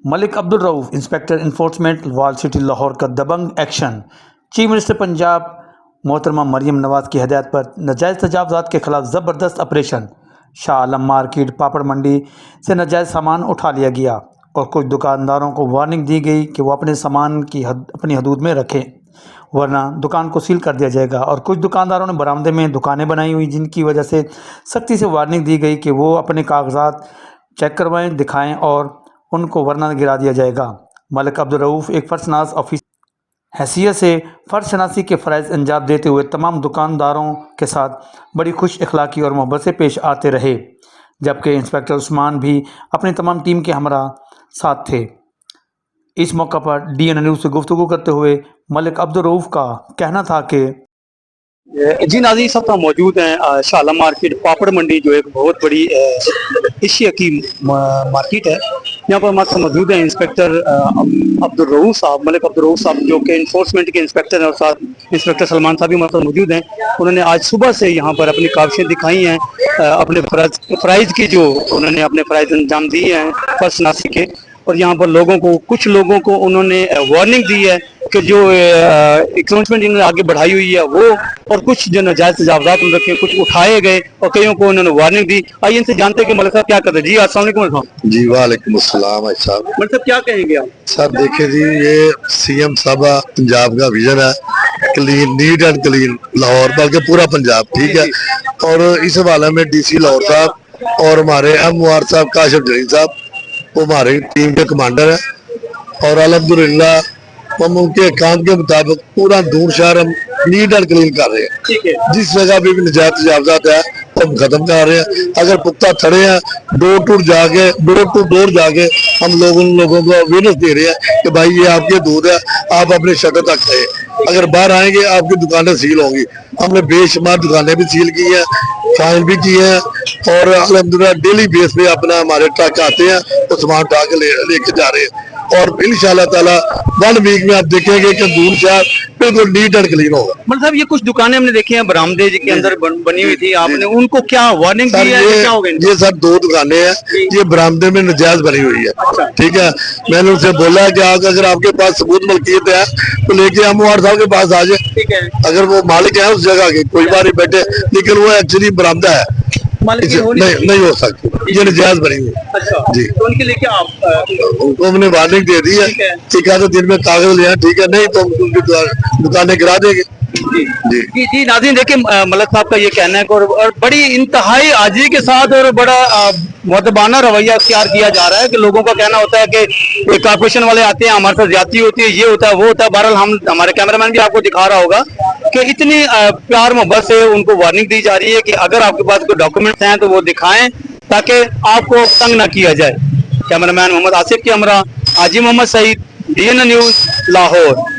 ملک Abdul Rauf inspector enforcement وال city Lahore کا دبنگ action. Chief minister Punjab محترمہ مریم نواز کی ہدایت پر ناجائز تجاوزات کے خلاف زبردست آپریشن۔ شاہ عالم مارکیٹ پاپڑ منڈی سے ناجائز سامان اٹھا لیا گیا اور کچھ دکانداروں کو وارننگ دی گئی کہ وہ اپنے سامان کی اپنی حدود میں رکھیں ورنہ دکان کو سیل کر دیا جائے گا، اور کچھ دکانداروں نے برآمدے میں دکانیں بنائی ہوئی جن کی وجہ سے سختی سے وارننگ دی گئی کہ وہ اپنے کاغذات چیک کروائیں، دکھائیں اور ان کو ورنہ گرا دیا جائے گا۔ ملک عبدالرؤف ایک فرد شناس آفیسر حیثیت سے فرد شناسی کے فرائض انجام دیتے ہوئے تمام دکانداروں کے ساتھ بڑی خوش اخلاقی اور محبت سے پیش آتے رہے، جبکہ انسپیکٹر عثمان بھی اپنی تمام ٹیم کے ہمراہ ساتھ تھے۔ اس موقع پر ڈی این نیوز سے گفتگو کرتے ہوئے ملک عبدالرؤف کا کہنا تھا کہ جی ناظرین، سب کا موجود ہیں شاہ عالم مارکیٹ پاپڑ منڈی، جو ایک بہت بڑی ایشیا کی مارکیٹ ہے۔ یہاں پر ہمارے موجود ہیں انسپیکٹر عبدالرؤف صاحب، ملک عبدالرؤف صاحب، جو کہ انفورسمنٹ کے انسپیکٹر ہیں، اور ساتھ انسپیکٹر سلمان صاحب بھی ہمارے موجود ہیں۔ انہوں نے آج صبح سے یہاں پر اپنی کاوشیں دکھائی ہیں، اپنے فرائض کی جو انہوں نے اپنے فرائض انجام دیے ہیں فرد شناسی کے، اور یہاں پر کچھ لوگوں کو انہوں نے وارننگ دی ہے کہ جو اکاؤنٹمنٹ انہوں نے آگے بڑھائی ہوئی ہے وہ، اور کچھ جو ناجائز تجاوزات ان رکھے کچھ اٹھائے گئے اور کئیوں کو انہوں نے وارننگ دی۔ آئیے ان سے جانتے ہیں کہ ملک صاحب کیا کرتے ہیں۔ جی السلام علیکم ملک صاحب۔ جی وعلیکم السلام صاحب۔ ملک صاحب کیا کہیں گے آپ؟ سر دیکھیں جی، یہ سی ایم صاحب پنجاب کا ویژن ہے، clean, neat and clean Lahore, بلکہ پورا پنجاب، ٹھیک ہے۔ اور اس حوالے میں ڈی سی لاہور صاحب اور ہمارے ایم او آر صاحب کاشف جلیل صاحب وہ ہماری ٹیم کے کمانڈر ہیں، اور الحمدللہ ہم ان کے کام کے مطابق پورا دور شہر ہم نیٹ اینڈ کلین کر رہے ہیں۔ جس جگہ بھی نجائز تجاوزات ہے ہم ختم کر رہے ہیں۔ اگر پختہ تھڑے ہیں، ڈور ٹو ڈور جا کے ہم لوگوں کو اویئرنس دے رہے ہیں کہ بھائی یہ آپ کی حدود ہے، آپ اپنے شٹر تک رہے، اگر باہر آئیں گے آپ کی دکانیں سیل ہوں گی۔ ہم نے بے شمار دکانیں بھی سیل کی ہیں، فائن بھی کی ہیں، اور الحمدللہ ڈیلی بیس پہ اپنا ہمارے ٹرک آتے ہیں تو سامان اٹھا کے لے کے جا رہے ہیں، اور انشاءاللہ تعالیٰ 1 ویک میں آپ دیکھیں گے کہ دور شہر بالکل نیٹ اینڈ کلین ہوگا۔ مطلب صاحب یہ کچھ دکانیں ہم نے دیکھی ہیں برآمدے کے اندر بنی ہوئی تھی، آپ نے ان کو کیا وارننگ دی ہے؟ کیا ہو گیا؟ یہ سر 2 دکانیں ہیں، یہ برآمدے میں نجائز بنی ہوئی ہے، ٹھیک ہے۔ میں نے ان سے بولا کہ اگر آپ کے پاس ثبوت ملکیت ہے تو لے کے ایم او آر صاحب کے پاس آ جائے، اگر وہ مالک ہیں اس جگہ کے کوئی بار ہی بیٹھے، لیکن وہ ایکچولی برآمدہ ہے، نہیں ہو سکتی، یہ نجائز بنی ہوئی ہے جی۔ تو ان کے لیے کیا آپ ان کو ہم نے وارننگ دے دی ہے، ٹھیک ہے، تو دن میں کاغذ لے آئیں، ٹھیک ہے، نہیں تو ہم ان کی دکانیں گرا دیں گے۔ جی ناظرین، دیکھیں ملک صاحب کا یہ کہنا ہے کہ اور بڑی انتہائی عاجزی کے ساتھ اور بڑا مؤدبانہ رویہ اختیار کیا جا رہا ہے کہ لوگوں کا کہنا ہوتا ہے کہ کارپوریشن والے آتے ہیں، ہمارے ساتھ زیادتی ہوتی ہے، یہ ہوتا ہے وہ ہوتا ہے۔ بہرحال ہمارے کیمرہ مین بھی آپ کو دکھا رہا ہوگا کہ اتنی پیار محبت سے ان کو وارننگ دی جا رہی ہے کہ اگر آپ کے پاس کوئی ڈاکومنٹس ہیں تو وہ دکھائیں تاکہ آپ کو تنگ نہ کیا جائے۔ کیمرہ مین محمد آصف کے ہمراہ حاجی محمد سعید، ڈی این نیوز، لاہور۔